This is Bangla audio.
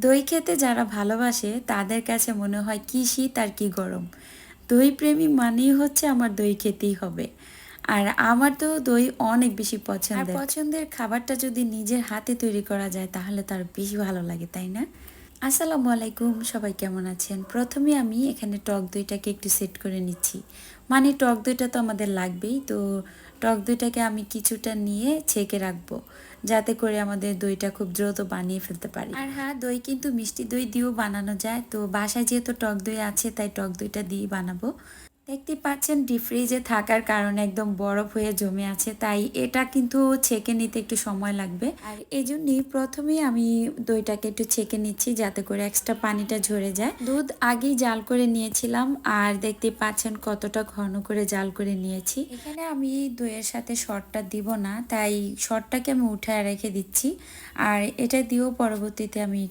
দই খেতে যারা ভালোবাসে তাদের কাছে মনে হয় কি শীত আর কি গরম। দই প্রেমী মানেই হচ্ছে আমার দই খেতেই হবে। আর আমার তো দই অনেক বেশি পছন্দের। আর পছন্দের খাবারটা যদি নিজের হাতে তৈরি করা যায় তাহলে তার বেশি ভালো লাগে, তাই না? আসসালামু আলাইকুম, সবাই কেমন আছেন? প্রথমে আমি এখানে টক দইটাকে একটু সেট করে নিচ্ছি। মানে টক দইটা তো আমাদের লাগবেই, তো টক দইটাকে আমি কিছুটা নিয়ে ছেঁকে রাখবো, যাতে করে আমাদের দইটা খুব দ্রুত বানিয়ে ফেলতে পারি। আর হ্যাঁ, দই কিন্তু মিষ্টি দই দিয়েও বানানো যায়, তো বাসায় যেহেতু টক দই আছে তাই টক দইটা দিয়েই বানাবো। দেখতে পাচ্ছেন ডিপ ফ্রিজে থাকার কারণে একদম বরফ হয়ে জমে আছে, তাই এটা কিন্তু ছেঁকে নিতে একটু সময় লাগবে। আর এই জন্যই প্রথমেই আমি দইটাকে একটু ছেঁকে নিচ্ছি যাতে করে এক্সট্রা পানিটা ঝরে যায়। দুধ আগেই জাল করে নিয়েছিলাম, আর দেখতে পাচ্ছেন কতটা ঘন করে জাল করে নিয়েছি। এখানে আমি দইয়ের সাথে শর্টটা দিব না, তাই শর্টটাকে আমি উঠায় রেখে দিচ্ছি। আর এটা দিয়েও পরবর্তীতে আমি